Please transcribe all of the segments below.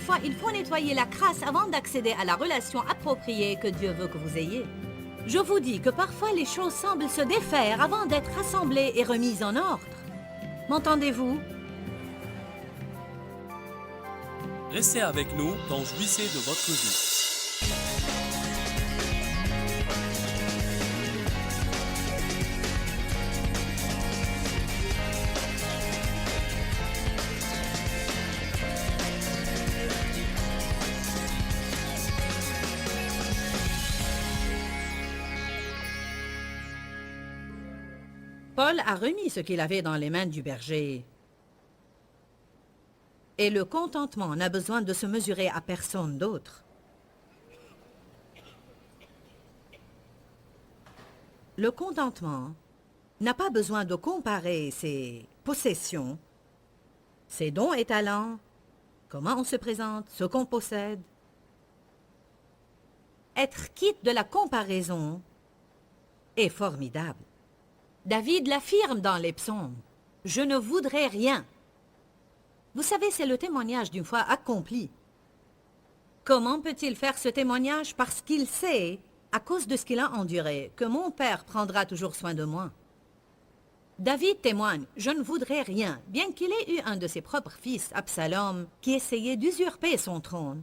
parfois il faut nettoyer la crasse avant d'accéder à la relation appropriée que Dieu veut que vous ayez. Je vous dis que parfois les choses semblent se défaire avant d'être rassemblées et remises en ordre. M'entendez-vous? Restez avec nous dans Jouissez de votre vie. Paul a remis ce qu'il avait dans les mains du berger. Et le contentement n'a besoin de se mesurer à personne d'autre. Le contentement n'a pas besoin de comparer ses possessions, ses dons et talents, comment on se présente, ce qu'on possède. Être quitte de la comparaison est formidable. David l'affirme dans les psaumes. « Je ne voudrais rien. » Vous savez, c'est le témoignage d'une foi accomplie. Comment peut-il faire ce témoignage? Parce qu'il sait, à cause de ce qu'il a enduré, que mon Père prendra toujours soin de moi. David témoigne « Je ne voudrais rien », bien qu'il ait eu un de ses propres fils, Absalom, qui essayait d'usurper son trône.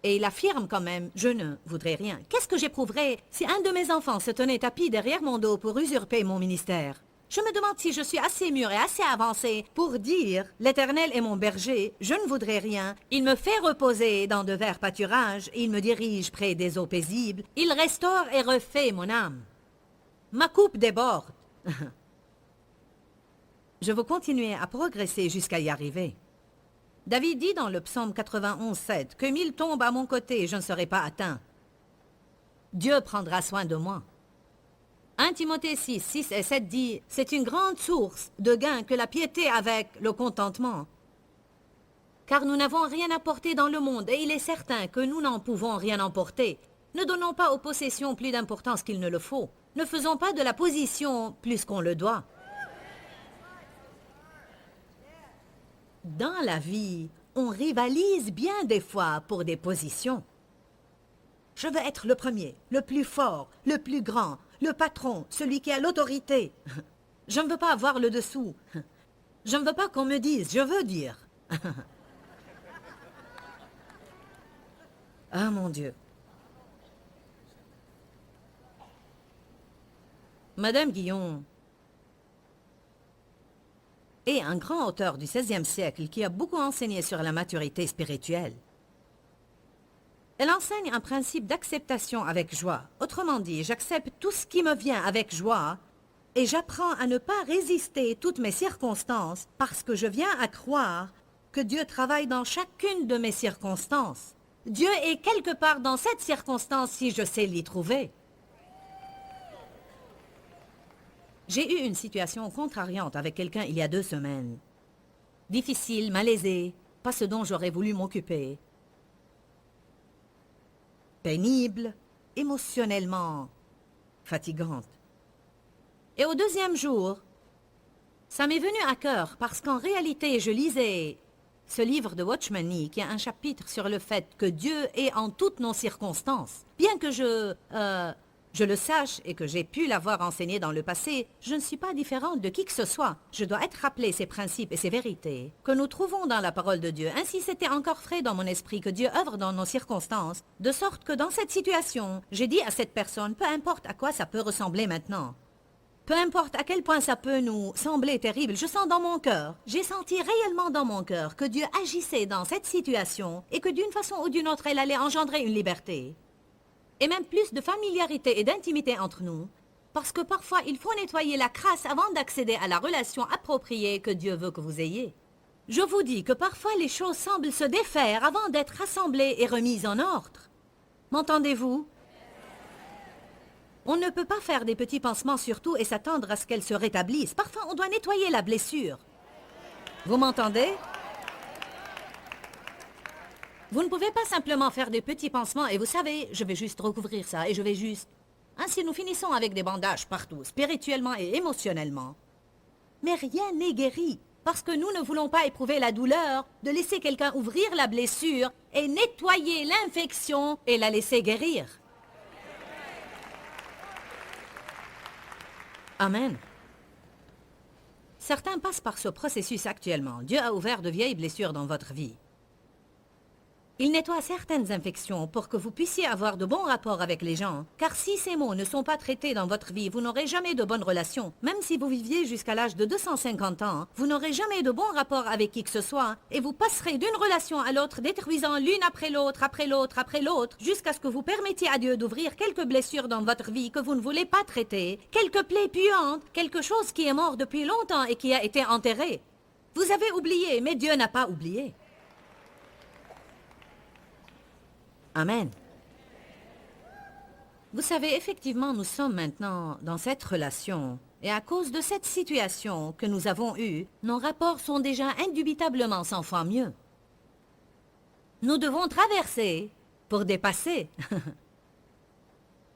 Et il affirme quand même « Je ne voudrais rien ». Qu'est-ce que j'éprouverais si un de mes enfants se tenait tapis derrière mon dos pour usurper mon ministère? Je me demande si je suis assez mûr et assez avancé pour dire « L'Éternel est mon berger, je ne voudrais rien. Il me fait reposer dans de verts pâturages, il me dirige près des eaux paisibles. Il restaure et refait mon âme. Ma coupe déborde. » Je veux continuer à progresser jusqu'à y arriver. David dit dans le psaume 91:7 que 1000 tombent à mon côté, je ne serai pas atteint. Dieu prendra soin de moi. 1 Timothée 6 et 7 dit, c'est une grande source de gain que la piété avec le contentement. Car nous n'avons rien apporté dans le monde et il est certain que nous n'en pouvons rien emporter. Ne donnons pas aux possessions plus d'importance qu'il ne le faut. Ne faisons pas de la position plus qu'on le doit. Dans la vie, on rivalise bien des fois pour des positions. Je veux être le premier, le plus fort, le plus grand, le patron, celui qui a l'autorité. Je ne veux pas avoir le dessous. Je ne veux pas qu'on me dise, je veux dire. Ah mon Dieu. Madame Guillon est un grand auteur du XVIe siècle qui a beaucoup enseigné sur la maturité spirituelle. Elle enseigne un principe d'acceptation avec joie. Autrement dit, j'accepte tout ce qui me vient avec joie et j'apprends à ne pas résister toutes mes circonstances parce que je viens à croire que Dieu travaille dans chacune de mes circonstances. Dieu est quelque part dans cette circonstance si je sais l'y trouver. J'ai eu une situation contrariante avec quelqu'un il y a 2 semaines. Difficile, malaisée, pas ce dont j'aurais voulu m'occuper. Pénible, émotionnellement fatigante. Et au 2e jour, ça m'est venu à cœur parce qu'en réalité, je lisais ce livre de Watchman Nee qui a un chapitre sur le fait que Dieu est en toutes nos circonstances. Bien que je le sache et que j'ai pu l'avoir enseigné dans le passé, je ne suis pas différente de qui que ce soit. Je dois être rappelé ces principes et ces vérités que nous trouvons dans la parole de Dieu. Ainsi, c'était encore frais dans mon esprit que Dieu œuvre dans nos circonstances, de sorte que dans cette situation, j'ai dit à cette personne, peu importe à quoi ça peut ressembler maintenant, peu importe à quel point ça peut nous sembler terrible, je sens dans mon cœur, j'ai senti réellement dans mon cœur que Dieu agissait dans cette situation et que d'une façon ou d'une autre, elle allait engendrer une liberté. Et même plus de familiarité et d'intimité entre nous, parce que parfois il faut nettoyer la crasse avant d'accéder à la relation appropriée que Dieu veut que vous ayez. Je vous dis que parfois les choses semblent se défaire avant d'être rassemblées et remises en ordre. M'entendez-vous? On ne peut pas faire des petits pansements sur tout et s'attendre à ce qu'elles se rétablissent. Parfois on doit nettoyer la blessure. Vous m'entendez? Vous ne pouvez pas simplement faire des petits pansements et vous savez, je vais juste recouvrir ça et je vais juste... Ainsi nous finissons avec des bandages partout, spirituellement et émotionnellement. Mais rien n'est guéri. Parce que nous ne voulons pas éprouver la douleur de laisser quelqu'un ouvrir la blessure et nettoyer l'infection et la laisser guérir. Amen. Certains passent par ce processus actuellement. Dieu a ouvert de vieilles blessures dans votre vie. Il nettoie certaines infections pour que vous puissiez avoir de bons rapports avec les gens. Car si ces maux ne sont pas traités dans votre vie, vous n'aurez jamais de bonnes relations. Même si vous viviez jusqu'à l'âge de 250 ans, vous n'aurez jamais de bons rapports avec qui que ce soit. Et vous passerez d'une relation à l'autre, détruisant l'une après l'autre, après l'autre, après l'autre, jusqu'à ce que vous permettiez à Dieu d'ouvrir quelques blessures dans votre vie que vous ne voulez pas traiter, quelques plaies puantes, quelque chose qui est mort depuis longtemps et qui a été enterré. Vous avez oublié, mais Dieu n'a pas oublié. Amen. Vous savez, effectivement, nous sommes maintenant dans cette relation. Et à cause de cette situation que nous avons eue, nos rapports sont déjà indubitablement 100 fois mieux. Nous devons traverser pour dépasser.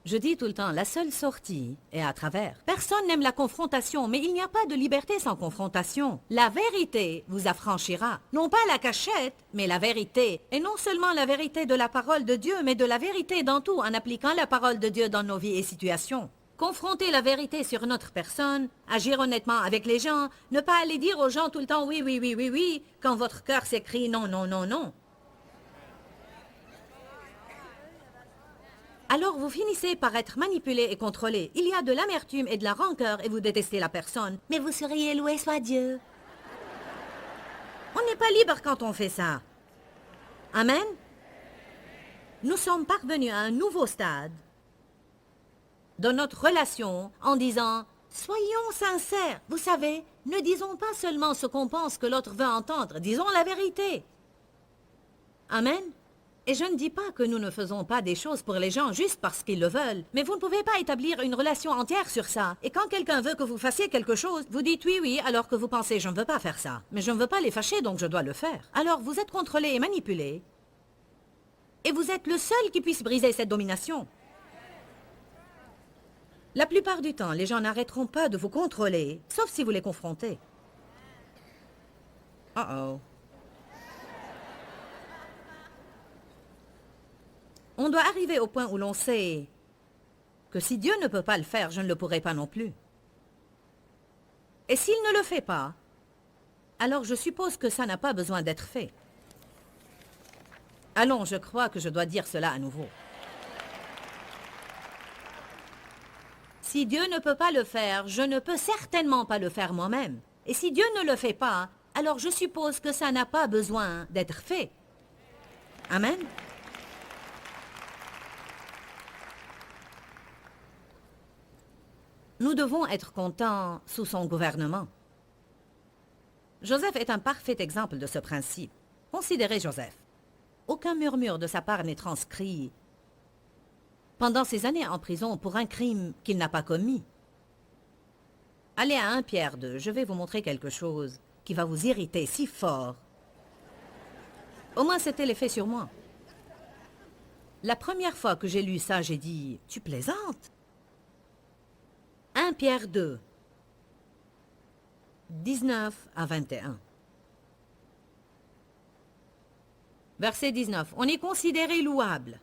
Je dis tout le temps, la seule sortie est à travers. Personne n'aime la confrontation, mais il n'y a pas de liberté sans confrontation. La vérité vous affranchira. Non pas la cachette, mais la vérité. Et non seulement la vérité de la parole de Dieu, mais de la vérité dans tout, en appliquant la parole de Dieu dans nos vies et situations. Confronter la vérité sur notre personne, agir honnêtement avec les gens, ne pas aller dire aux gens tout le temps oui, oui, oui, oui, oui, quand votre cœur s'écrit non, non, non, non. Alors vous finissez par être manipulé et contrôlé. Il y a de l'amertume et de la rancœur et vous détestez la personne. Mais vous seriez loué soit Dieu. On n'est pas libre quand on fait ça. Amen. Nous sommes parvenus à un nouveau stade dans notre relation en disant « Soyons sincères. Vous savez, ne disons pas seulement ce qu'on pense que l'autre veut entendre. Disons la vérité. » Amen. Et je ne dis pas que nous ne faisons pas des choses pour les gens juste parce qu'ils le veulent, mais vous ne pouvez pas établir une relation entière sur ça. Et quand quelqu'un veut que vous fassiez quelque chose, vous dites oui, oui, alors que vous pensez je ne veux pas faire ça. Mais je ne veux pas les fâcher, donc je dois le faire. Alors vous êtes contrôlé et manipulé. Et vous êtes le seul qui puisse briser cette domination. La plupart du temps, les gens n'arrêteront pas de vous contrôler, sauf si vous les confrontez. Oh. On doit arriver au point où l'on sait que si Dieu ne peut pas le faire, je ne le pourrai pas non plus. Et s'il ne le fait pas, alors je suppose que ça n'a pas besoin d'être fait. Allons, je crois que je dois dire cela à nouveau. Si Dieu ne peut pas le faire, je ne peux certainement pas le faire moi-même. Et si Dieu ne le fait pas, alors je suppose que ça n'a pas besoin d'être fait. Amen. Nous devons être contents sous son gouvernement. Joseph est un parfait exemple de ce principe. Considérez Joseph. Aucun murmure de sa part n'est transcrit pendant ses années en prison pour un crime qu'il n'a pas commis. Allez à 1 Pierre 2, je vais vous montrer quelque chose qui va vous irriter si fort. Au moins c'était l'effet sur moi. La première fois que j'ai lu ça, j'ai dit « Tu plaisantes ?» 1 Pierre 2, 19 à 21. Verset 19. On est considéré louable,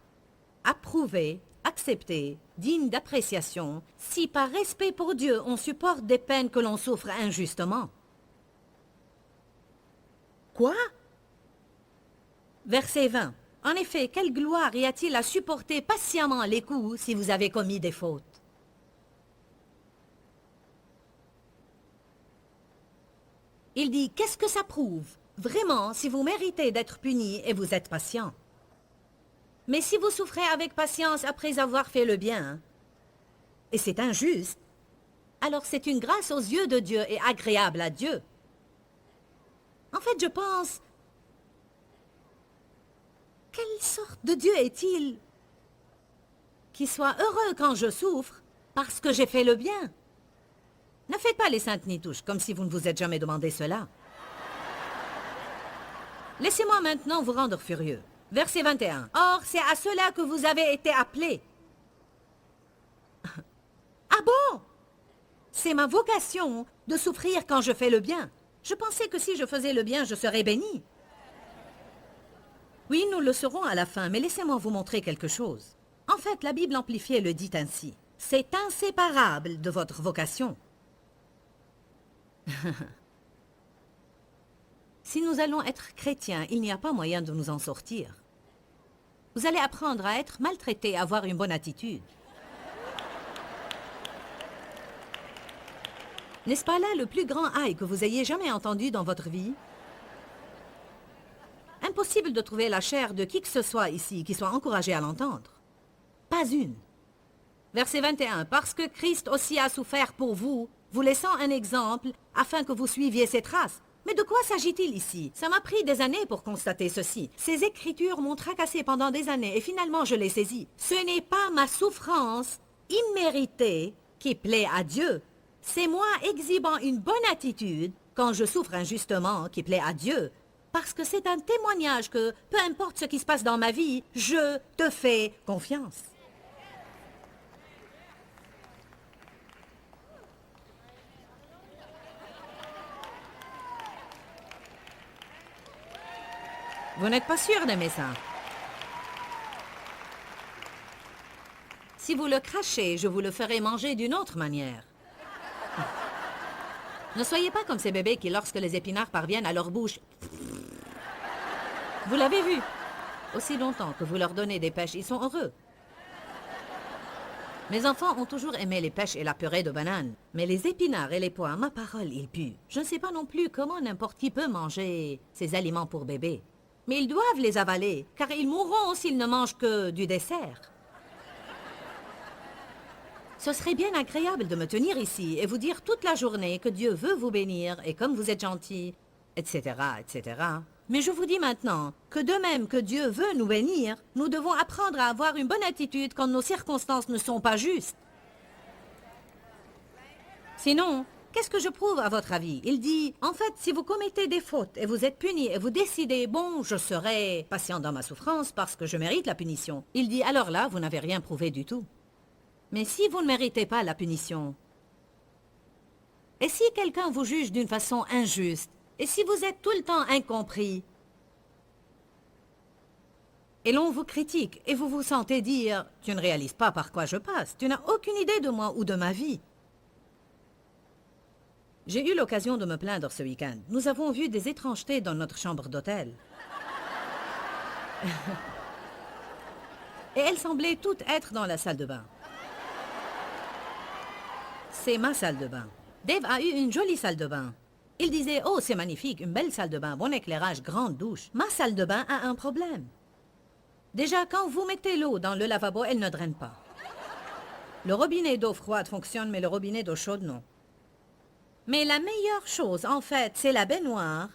approuvé, accepté, digne d'appréciation, si par respect pour Dieu on supporte des peines que l'on souffre injustement. Quoi? Verset 20. En effet, quelle gloire y a-t-il à supporter patiemment les coups si vous avez commis des fautes? Il dit, qu'est-ce que ça prouve? Vraiment, si vous méritez d'être puni et vous êtes patient. Mais si vous souffrez avec patience après avoir fait le bien, et c'est injuste, alors c'est une grâce aux yeux de Dieu et agréable à Dieu. En fait, je pense, quelle sorte de Dieu est-il qui soit heureux quand je souffre parce que j'ai fait le bien? Ne faites pas les saintes nitouches, comme si vous ne vous êtes jamais demandé cela. Laissez-moi maintenant vous rendre furieux. Verset 21. Or, c'est à cela que vous avez été appelés. Ah bon? C'est ma vocation de souffrir quand je fais le bien. Je pensais que si je faisais le bien, je serais béni. Oui, nous le serons à la fin, mais laissez-moi vous montrer quelque chose. En fait, la Bible amplifiée le dit ainsi. C'est inséparable de votre vocation. Si nous allons être chrétiens, il n'y a pas moyen de nous en sortir. Vous allez apprendre à être maltraité, à avoir une bonne attitude. N'est-ce pas là le plus grand aïe que vous ayez jamais entendu dans votre vie? Impossible de trouver la chair de qui que ce soit ici qui soit encouragé à l'entendre. Pas une. Verset 21. Parce que Christ aussi a souffert pour vous, vous laissant un exemple, afin que vous suiviez ses traces. Mais de quoi s'agit-il ici? Ça m'a pris des années pour constater ceci. Ces écritures m'ont tracassé pendant des années et finalement je les saisis. Ce n'est pas ma souffrance imméritée qui plaît à Dieu. C'est moi exhibant une bonne attitude quand je souffre injustement qui plaît à Dieu. Parce que c'est un témoignage que, peu importe ce qui se passe dans ma vie, je te fais confiance. Vous n'êtes pas sûr d'aimer ça? Si vous le crachez, je vous le ferai manger d'une autre manière. Ne soyez pas comme ces bébés qui, lorsque les épinards parviennent à leur bouche... Vous l'avez vu? Aussi longtemps que vous leur donnez des pêches, ils sont heureux. Mes enfants ont toujours aimé les pêches et la purée de bananes. Mais les épinards et les pois, ma parole, ils puent. Je ne sais pas non plus comment n'importe qui peut manger ces aliments pour bébés. Mais ils doivent les avaler, car ils mourront s'ils ne mangent que du dessert. Ce serait bien agréable de me tenir ici et vous dire toute la journée que Dieu veut vous bénir et comme vous êtes gentil, etc., etc. Mais je vous dis maintenant que de même que Dieu veut nous bénir, nous devons apprendre à avoir une bonne attitude quand nos circonstances ne sont pas justes. Sinon, qu'est-ce que je prouve à votre avis? Il dit, en fait, si vous commettez des fautes et vous êtes puni et vous décidez, bon, je serai patient dans ma souffrance parce que je mérite la punition. Il dit, alors là, vous n'avez rien prouvé du tout. Mais si vous ne méritez pas la punition, et si quelqu'un vous juge d'une façon injuste, et si vous êtes tout le temps incompris, et l'on vous critique, et vous vous sentez dire « Tu ne réalises pas par quoi je passe, tu n'as aucune idée de moi ou de ma vie ». J'ai eu l'occasion de me plaindre ce week-end. Nous avons vu des étrangetés dans notre chambre d'hôtel. Et elles semblaient toutes être dans la salle de bain. C'est ma salle de bain. Dave a eu une jolie salle de bain. Il disait, oh, c'est magnifique, une belle salle de bain, bon éclairage, grande douche. Ma salle de bain a un problème. Déjà, quand vous mettez l'eau dans le lavabo, elle ne draine pas. Le robinet d'eau froide fonctionne, mais le robinet d'eau chaude, non. Mais la meilleure chose, en fait, c'est la baignoire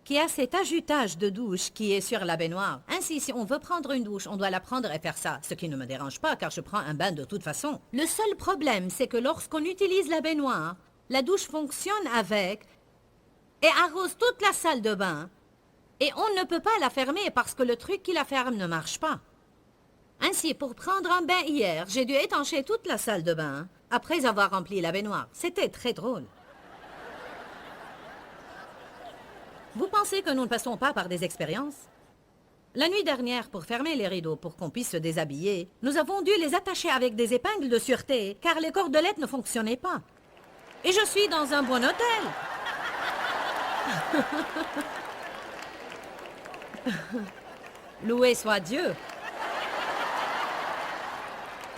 qui a cet ajutage de douche qui est sur la baignoire. Ainsi, si on veut prendre une douche, on doit la prendre et faire ça, ce qui ne me dérange pas car je prends un bain de toute façon. Le seul problème, c'est que lorsqu'on utilise la baignoire, la douche fonctionne avec et arrose toute la salle de bain et on ne peut pas la fermer parce que le truc qui la ferme ne marche pas. Ainsi, pour prendre un bain hier, j'ai dû étancher toute la salle de bain après avoir rempli la baignoire. C'était très drôle. Vous pensez que nous ne passons pas par des expériences? La nuit dernière, pour fermer les rideaux pour qu'on puisse se déshabiller, nous avons dû les attacher avec des épingles de sûreté, car les cordelettes ne fonctionnaient pas. Et je suis dans un bon hôtel. Loué soit Dieu.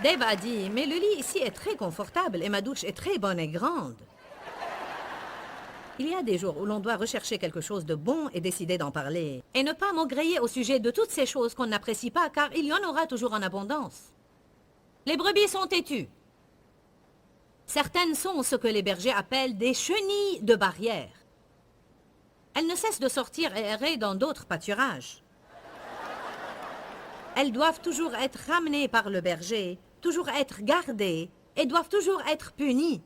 Dave a dit, mais le lit ici est très confortable et ma douche est très bonne et grande. Il y a des jours où l'on doit rechercher quelque chose de bon et décider d'en parler. Et ne pas maugréer au sujet de toutes ces choses qu'on n'apprécie pas, car il y en aura toujours en abondance. Les brebis sont têtues. Certaines sont ce que les bergers appellent des chenilles de barrière. Elles ne cessent de sortir et errer dans d'autres pâturages. Elles doivent toujours être ramenées par le berger, toujours être gardées et doivent toujours être punies.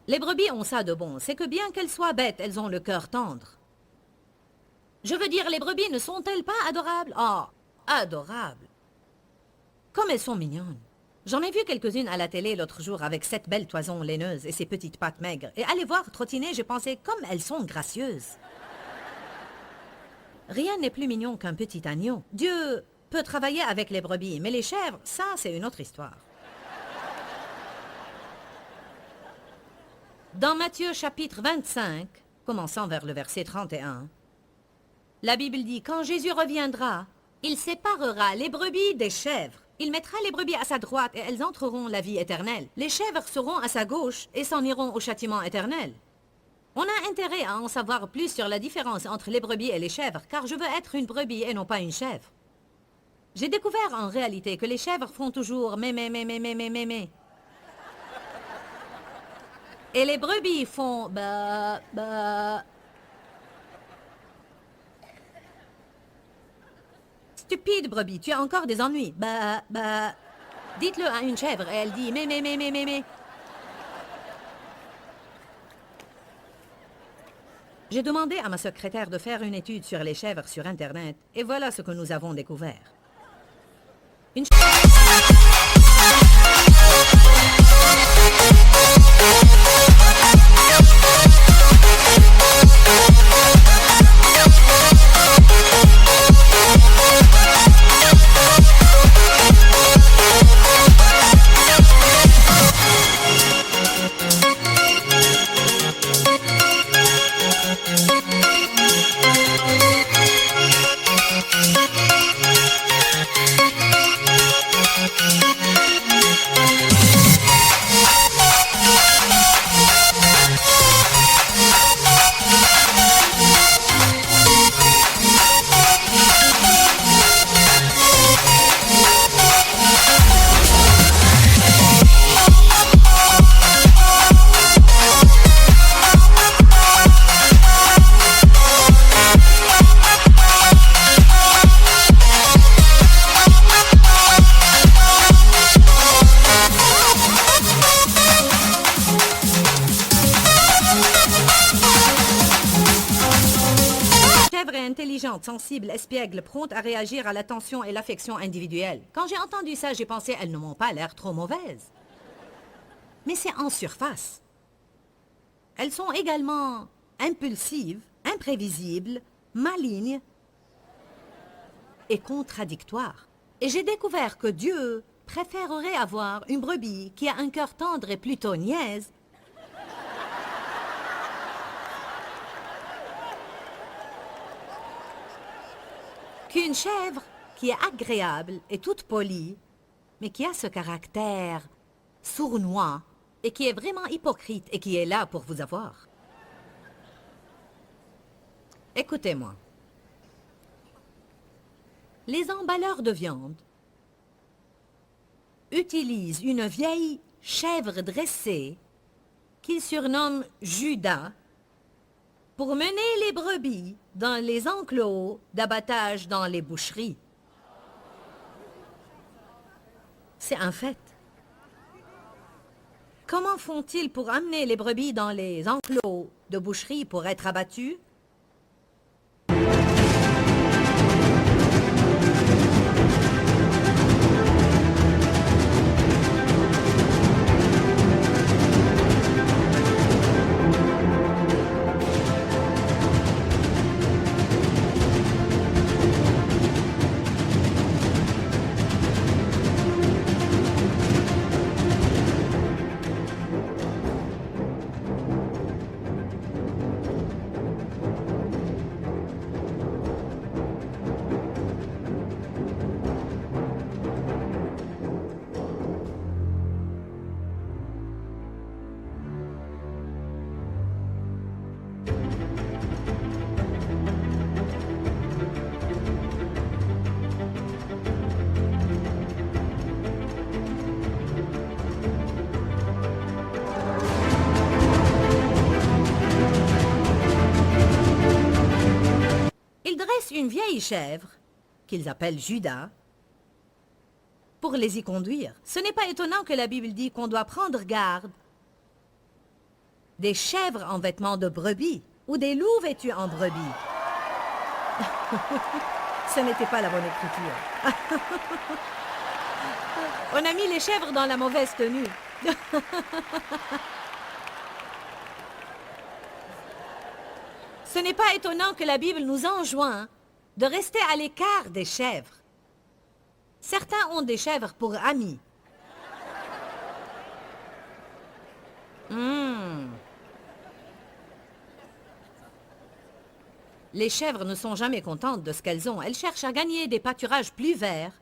Les brebis ont ça de bon, c'est que bien qu'elles soient bêtes, elles ont le cœur tendre. Je veux dire, les brebis ne sont-elles pas adorables? Oh, adorables! Comme elles sont mignonnes. J'en ai vu quelques-unes à la télé l'autre jour avec cette belle toison laineuse et ses petites pattes maigres. Et à les voir trottiner, j'ai pensé comme elles sont gracieuses. Rien n'est plus mignon qu'un petit agneau. Dieu peut travailler avec les brebis, mais les chèvres, ça, c'est une autre histoire. Dans Matthieu chapitre 25, commençant vers le verset 31, la Bible dit « Quand Jésus reviendra, il séparera les brebis des chèvres. Il mettra les brebis à sa droite et elles entreront la vie éternelle. Les chèvres seront à sa gauche et s'en iront au châtiment éternel. » On a intérêt à en savoir plus sur la différence entre les brebis et les chèvres, car je veux être une brebis et non pas une chèvre. J'ai découvert en réalité que les chèvres font toujours mé. Et les brebis font ba. Stupide brebis, tu as encore des ennuis. Ba. Dites-le à une chèvre et elle dit mé. J'ai demandé à ma secrétaire de faire une étude sur les chèvres sur Internet et voilà ce que nous avons découvert. Une intelligente, sensible, espiègle, prompte à réagir à l'attention et l'affection individuelle. Quand j'ai entendu ça, j'ai pensé, elles ne m'ont pas l'air trop mauvaises. Mais c'est en surface. Elles sont également impulsives, imprévisibles, malignes et contradictoires. Et j'ai découvert que Dieu préférerait avoir une brebis qui a un cœur tendre et plutôt niaise qu'une chèvre qui est agréable et toute polie, mais qui a ce caractère sournois et qui est vraiment hypocrite et qui est là pour vous avoir. Écoutez-moi. Les emballeurs de viande utilisent une vieille chèvre dressée qu'ils surnomment Judas pour mener les brebis dans les enclos d'abattage dans les boucheries. C'est un fait. Comment font-ils pour amener les brebis dans les enclos de boucherie pour être abattues? Une vieille chèvre, qu'ils appellent Judas, pour les y conduire. Ce n'est pas étonnant que la Bible dit qu'on doit prendre garde des chèvres en vêtements de brebis ou des loups vêtus en brebis. Ce n'était pas la bonne écriture. On a mis les chèvres dans la mauvaise tenue. Ce n'est pas étonnant que la Bible nous enjoint de rester à l'écart des chèvres. Certains ont des chèvres pour amis. Les chèvres ne sont jamais contentes de ce qu'elles ont. Elles cherchent à gagner des pâturages plus verts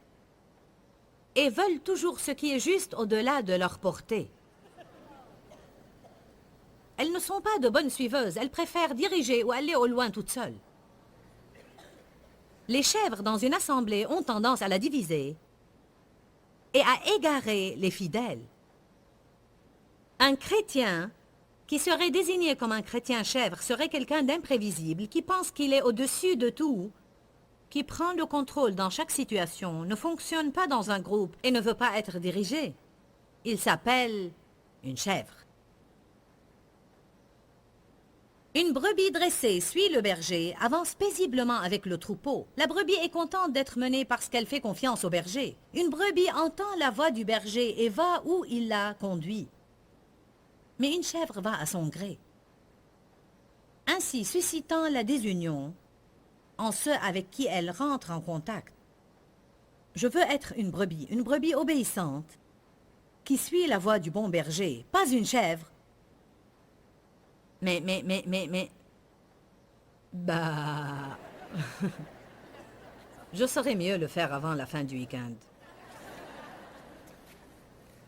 et veulent toujours ce qui est juste au-delà de leur portée. Elles ne sont pas de bonnes suiveuses. Elles préfèrent diriger ou aller au loin toutes seules. Les chèvres dans une assemblée ont tendance à la diviser et à égarer les fidèles. Un chrétien qui serait désigné comme un chrétien chèvre serait quelqu'un d'imprévisible, qui pense qu'il est au-dessus de tout, qui prend le contrôle dans chaque situation, ne fonctionne pas dans un groupe et ne veut pas être dirigé. Il s'appelle une chèvre. Une brebis dressée suit le berger, avance paisiblement avec le troupeau. La brebis est contente d'être menée parce qu'elle fait confiance au berger. Une brebis entend la voix du berger et va où il la conduit. Mais une chèvre va à son gré, ainsi suscitant la désunion en ceux avec qui elle rentre en contact. Je veux être une brebis obéissante, qui suit la voix du bon berger, pas une chèvre. Mais... Bah... Je saurais mieux le faire avant la fin du week-end.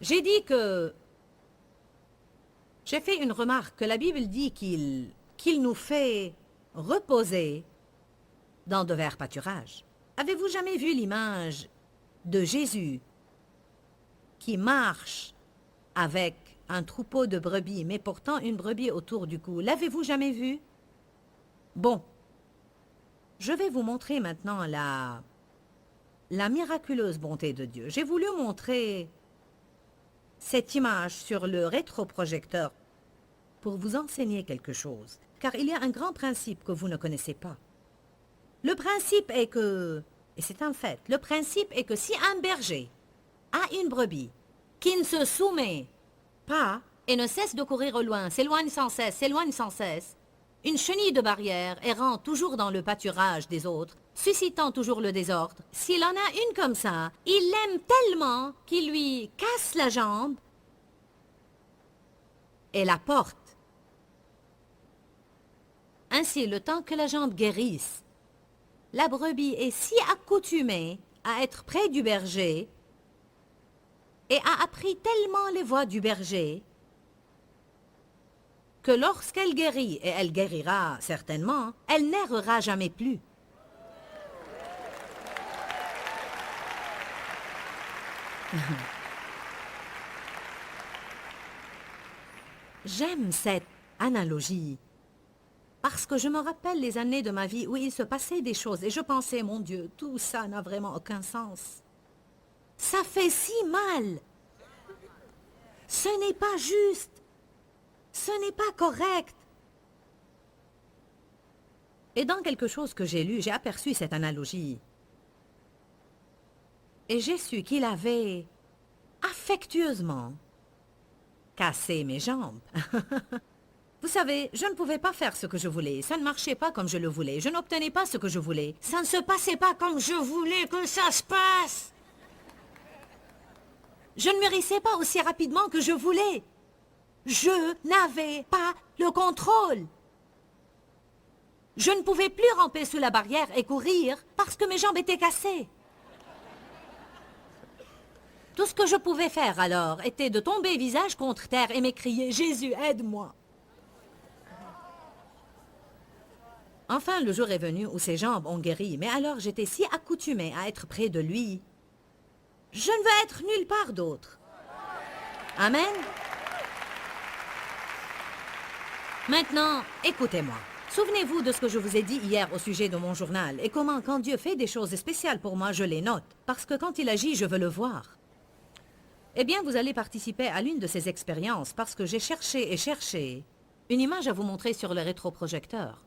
J'ai dit que... J'ai fait une remarque que la Bible dit qu'il nous fait reposer dans de verts pâturages. Avez-vous jamais vu l'image de Jésus qui marche avec un troupeau de brebis, mais portant une brebis autour du cou? L'avez-vous jamais vu? Bon, je vais vous montrer maintenant la miraculeuse bonté de Dieu. J'ai voulu montrer cette image sur le rétroprojecteur pour vous enseigner quelque chose, car il y a un grand principe que vous ne connaissez pas. Le principe est que, et c'est un fait, le principe est que si un berger a une brebis qui ne se soumet pas et ne cesse de courir au loin, s'éloigne sans cesse, une chenille de barrière errant toujours dans le pâturage des autres, suscitant toujours le désordre, s'il en a une comme ça, il l'aime tellement qu'il lui casse la jambe et la porte. Ainsi, le temps que la jambe guérisse, la brebis est si accoutumée à être près du berger et a appris tellement les voies du berger que lorsqu'elle guérit, et elle guérira certainement, elle n'errera jamais plus. J'aime cette analogie parce que je me rappelle les années de ma vie où il se passait des choses et je pensais, mon Dieu, tout ça n'a vraiment aucun sens. Ça fait si mal. Ce n'est pas juste. Ce n'est pas correct. Et dans quelque chose que j'ai lu, j'ai aperçu cette analogie. Et j'ai su qu'il avait affectueusement cassé mes jambes. Vous savez, je ne pouvais pas faire ce que je voulais. Ça ne marchait pas comme je le voulais. Je n'obtenais pas ce que je voulais. Ça ne se passait pas comme je voulais que ça se passe. Je ne mûrissais pas aussi rapidement que je voulais. Je n'avais pas le contrôle. Je ne pouvais plus ramper sous la barrière et courir parce que mes jambes étaient cassées. Tout ce que je pouvais faire alors était de tomber visage contre terre et m'écrier « Jésus, aide-moi ». Enfin, le jour est venu où ses jambes ont guéri, mais alors j'étais si accoutumée à être près de lui. Je ne veux être nulle part d'autre. Amen. Maintenant, écoutez-moi. Souvenez-vous de ce que je vous ai dit hier au sujet de mon journal et comment, quand Dieu fait des choses spéciales pour moi, je les note. Parce que quand il agit, je veux le voir. Eh bien, vous allez participer à l'une de ces expériences parce que j'ai cherché et cherché une image à vous montrer sur le rétroprojecteur.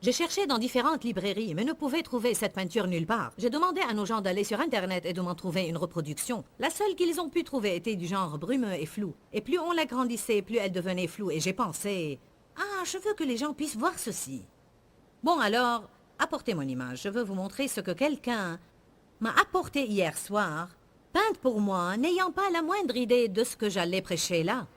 J'ai cherché dans différentes librairies, mais ne pouvais trouver cette peinture nulle part. J'ai demandé à nos gens d'aller sur Internet et de m'en trouver une reproduction. La seule qu'ils ont pu trouver était du genre brumeux et flou. Et plus on l'agrandissait, plus elle devenait floue. Et j'ai pensé, ah, je veux que les gens puissent voir ceci. Bon alors, apportez mon image. Je veux vous montrer ce que quelqu'un m'a apporté hier soir, peinte pour moi, n'ayant pas la moindre idée de ce que j'allais prêcher là.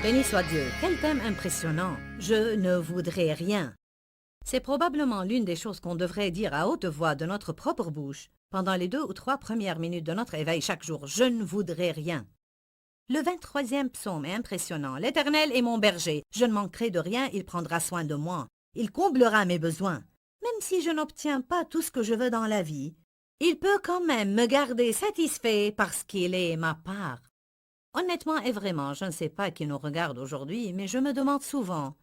Béni soit Dieu, quel thème impressionnant. Je ne voudrais rien. C'est probablement l'une des choses qu'on devrait dire à haute voix de notre propre bouche pendant les 2 ou 3 premières minutes de notre éveil chaque jour. Je ne voudrais rien. Le 23e psaume est impressionnant. L'Éternel est mon berger. Je ne manquerai de rien, il prendra soin de moi. Il comblera mes besoins. Même si je n'obtiens pas tout ce que je veux dans la vie, il peut quand même me garder satisfait parce qu'il est ma part. Honnêtement et vraiment, je ne sais pas qui nous regarde aujourd'hui, mais je me demande souvent,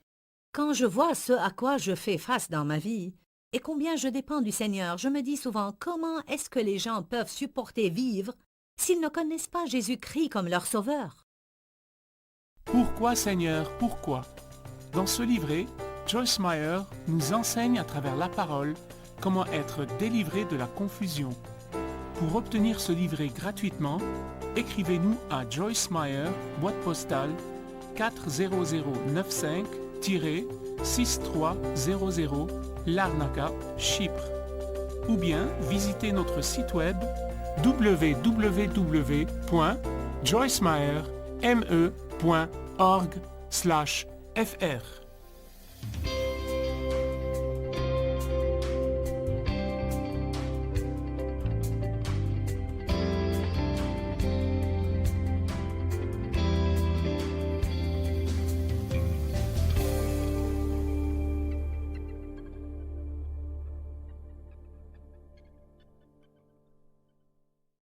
quand je vois ce à quoi je fais face dans ma vie, et combien je dépends du Seigneur, je me dis souvent comment est-ce que les gens peuvent supporter vivre s'ils ne connaissent pas Jésus-Christ comme leur sauveur. Pourquoi Seigneur, pourquoi? Dans ce livret, Joyce Meyer nous enseigne à travers la parole comment être délivré de la confusion. Pour obtenir ce livret gratuitement, écrivez-nous à Joyce Meyer, boîte postale 40095-6300 Larnaca, Chypre. Ou bien visitez notre site web www.joycemeyer.org/fr.